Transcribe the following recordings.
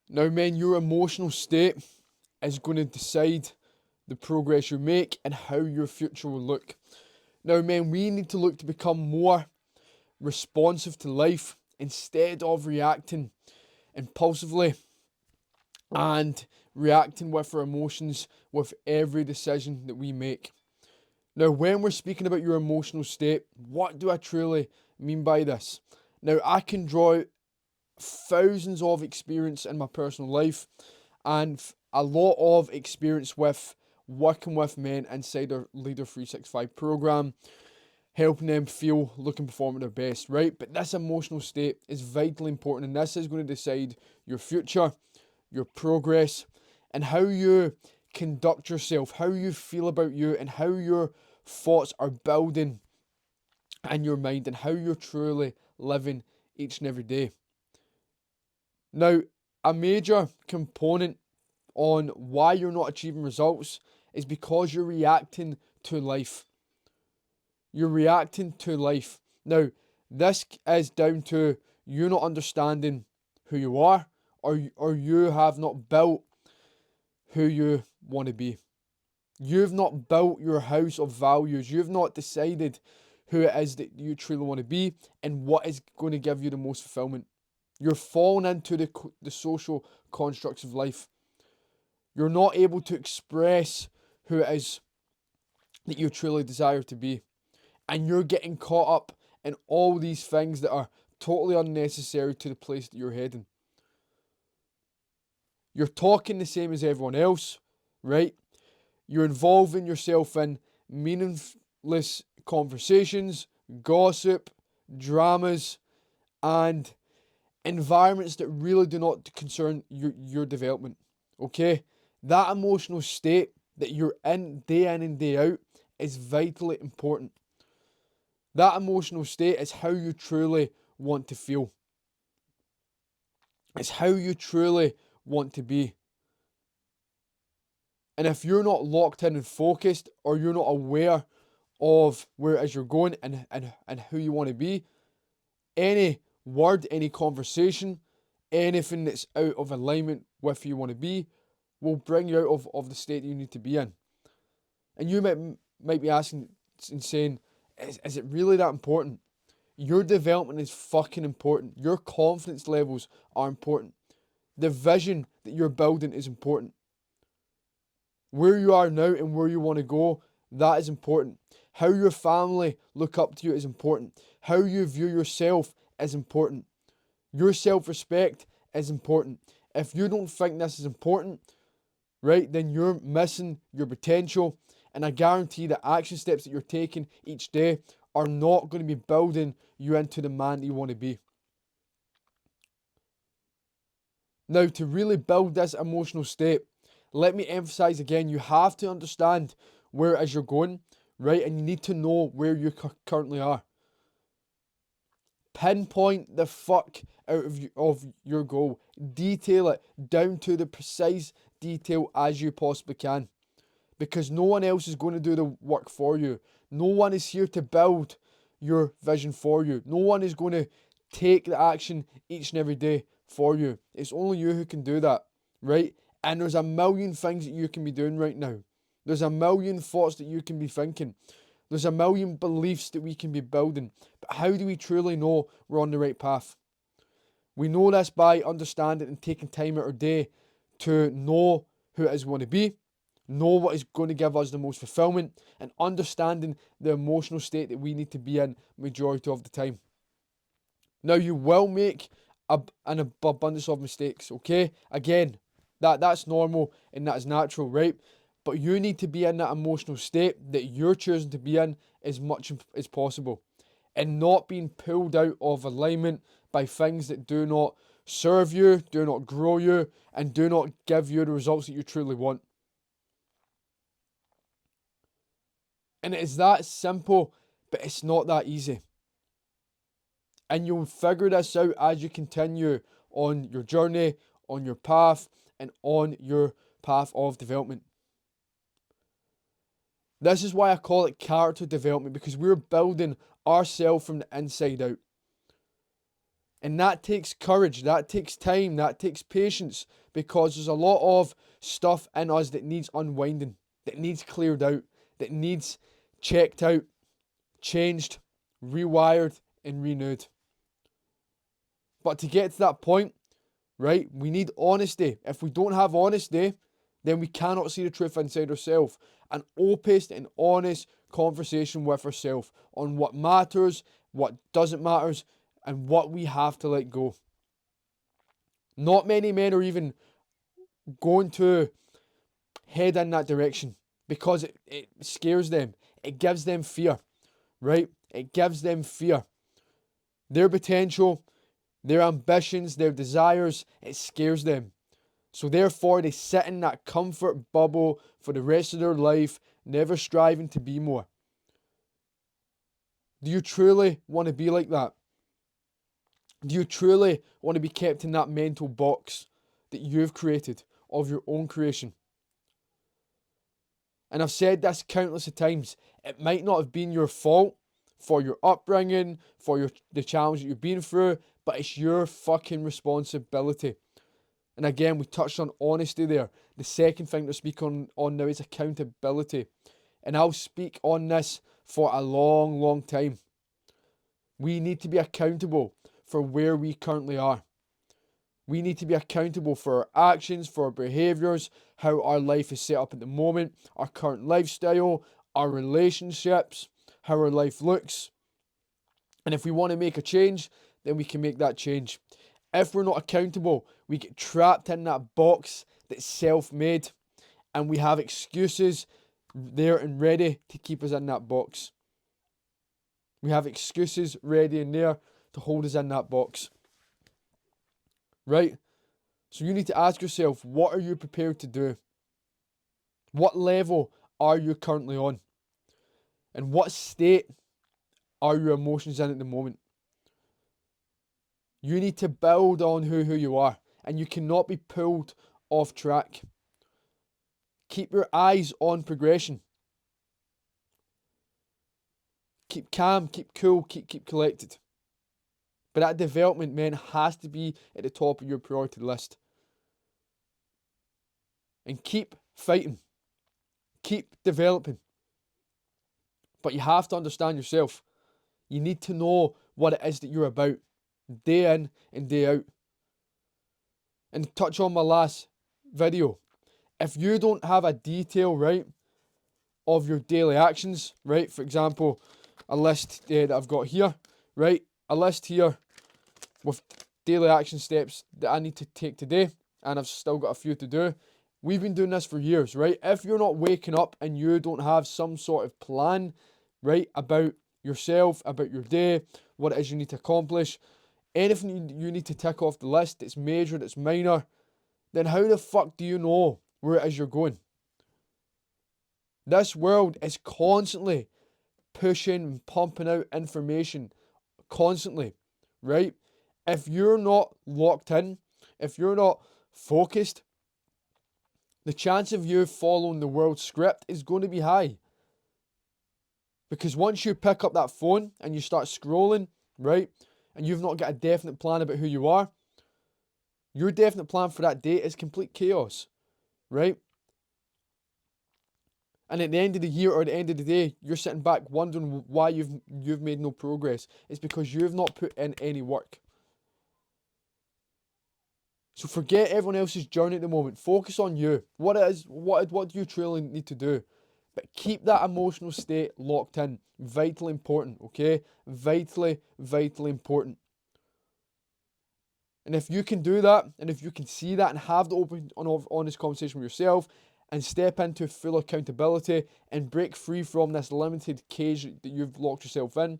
Now, men, your emotional state is going to decide the progress you make and how your future will look. Now, men, we need to look to become more responsive to life instead of reacting impulsively and reacting with our emotions with every decision that we make. Now, when we're speaking about your emotional state, what do I truly mean by this? Now, I can draw thousands of experience in my personal life and a lot of experience with working with men inside our Leader 365 program, helping them feel, look and perform at their best, right? But this emotional state is vitally important, and this is going to decide your future, your progress, and how you conduct yourself, how you feel about you, and how your thoughts are building in your mind, and how you're truly living each and every day. Now, a major component on why you're not achieving results is because you're reacting to life. You're reacting to life. Now, this is down to you not understanding who you are, or you have not built who you want to be. You've not built your house of values. You've not decided who it is that you truly want to be and what is going to give you the most fulfillment. You're falling into the social constructs of life. You're not able to express who it is that you truly desire to be. And you're getting caught up in all these things that are totally unnecessary to the place that you're heading. You're talking the same as everyone else, right? You're involving yourself in meaningless conversations, gossip, dramas, and environments that really do not concern your development. Okay? That emotional state that you're in and day out is vitally important. That emotional state is how you truly want to feel. It's how you truly want to be. And if you're not locked in and focused, or you're not aware of where it is you're going and who you want to be, any word, any conversation, anything that's out of alignment with who you want to be will bring you out of the state you need to be in. And you might be asking and saying, is it really that important? Your development is fucking important. Your confidence levels are important. The vision that you're building is important. Where you are now and where you want to go, that is important. How your family look up to you is important. How you view yourself is important. Your self-respect is important. If you don't think this is important, right, then you're missing your potential. And I guarantee the action steps that you're taking each day are not going to be building you into the man that you want to be. Now, to really build this emotional state, let me emphasize again, you have to understand where it is you're going, right? And you need to know where you currently are. Pinpoint the fuck out of your goal. Detail it down to the precise detail as you possibly can. Because no one else is going to do the work for you. No one is here to build your vision for you. No one is going to take the action each and every day for you. It's only you who can do that, right? And there's a million things that you can be doing right now. There's a million thoughts that you can be thinking. There's a million beliefs that we can be building. But how do we truly know we're on the right path? We know this by understanding and taking time out of our day to know who it is we want to be, know what is going to give us the most fulfillment, and understanding the emotional state that we need to be in majority of the time. Now, you will make an abundance of mistakes, okay? Again, that's normal and that is natural, right? But you need to be in that emotional state that you're choosing to be in as much as possible, and not being pulled out of alignment by things that do not serve you, do not grow you, and do not give you the results that you truly want. And it is that simple, but it's not that easy. And you'll figure this out as you continue on your journey, on your path, and on your path of development. This is why I call it character development, because we're building ourselves from the inside out. And that takes courage, that takes time, that takes patience, because there's a lot of stuff in us that needs unwinding, that needs cleared out, that needs checked out, changed, rewired, and renewed. But to get to that point, right, we need honesty. If we don't have honesty, then we cannot see the truth inside ourselves. An open and honest conversation with ourselves on what matters, what doesn't matter, and what we have to let go. Not many men are even going to head in that direction because it scares them. It gives them fear, right? It gives them fear. Their potential, their ambitions, their desires, it scares them. So therefore, they sit in that comfort bubble for the rest of their life, never striving to be more. Do you truly want to be like that? Do you truly want to be kept in that mental box that you've created of your own creation? And I've said this countless of times. It might not have been your fault for your upbringing, for the challenge that you've been through, but it's your fucking responsibility. And again, we touched on honesty there. The second thing to speak on now is accountability. And I'll speak on this for a long, long time. We need to be accountable for where we currently are. We need to be accountable for our actions, for our behaviours, how our life is set up at the moment, our current lifestyle, our relationships, how our life looks. And if we want to make a change, then we can make that change. If we're not accountable, we get trapped in that box that's self-made, and we have excuses there and ready to keep us in that box. We have excuses ready and there to hold us in that box. Right? So you need to ask yourself, what are you prepared to do? What level are you currently on? And what state are your emotions in at the moment? You need to build on who you are, and you cannot be pulled off track. Keep your eyes on progression. Keep calm, keep cool, keep collected. But that development, man, has to be at the top of your priority list. And keep fighting. Keep developing. But you have to understand yourself. You need to know what it is that you're about, day in and day out. And to touch on my last video, if you don't have a detail, right, of your daily actions, right, for example, a list that I've got here, right, a list here with daily action steps that I need to take today, and I've still got a few to do. We've been doing this for years, right? If you're not waking up and you don't have some sort of plan, right, about yourself, about your day, what it is you need to accomplish, anything you need to tick off the list that's major, that's minor, then how the fuck do you know where it is you're going? This world is constantly pushing and pumping out information, constantly, right? If you're not locked in, if you're not focused, the chance of you following the world script is going to be high. Because once you pick up that phone and you start scrolling, right, and you've not got a definite plan about who you are, your definite plan for that day is complete chaos, right? And at the end of the year or at the end of the day, you're sitting back wondering why you've made no progress. It's because you've not put in any work. So forget everyone else's journey at the moment. Focus on you. What do you truly need to do? But keep that emotional state locked in. Vitally important, okay? Vitally, vitally important. And if you can do that, and if you can see that and have the open, honest conversation with yourself, and step into full accountability and break free from this limited cage that you've locked yourself in,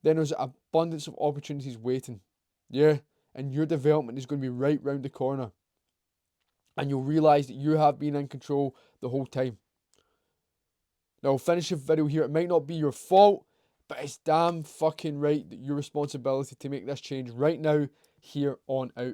then there's an abundance of opportunities waiting. Yeah? And your development is going to be right round the corner. And you'll realise that you have been in control the whole time. Now, I'll finish the video here. It might not be your fault, but it's damn fucking right that your responsibility to make this change right now, here on out.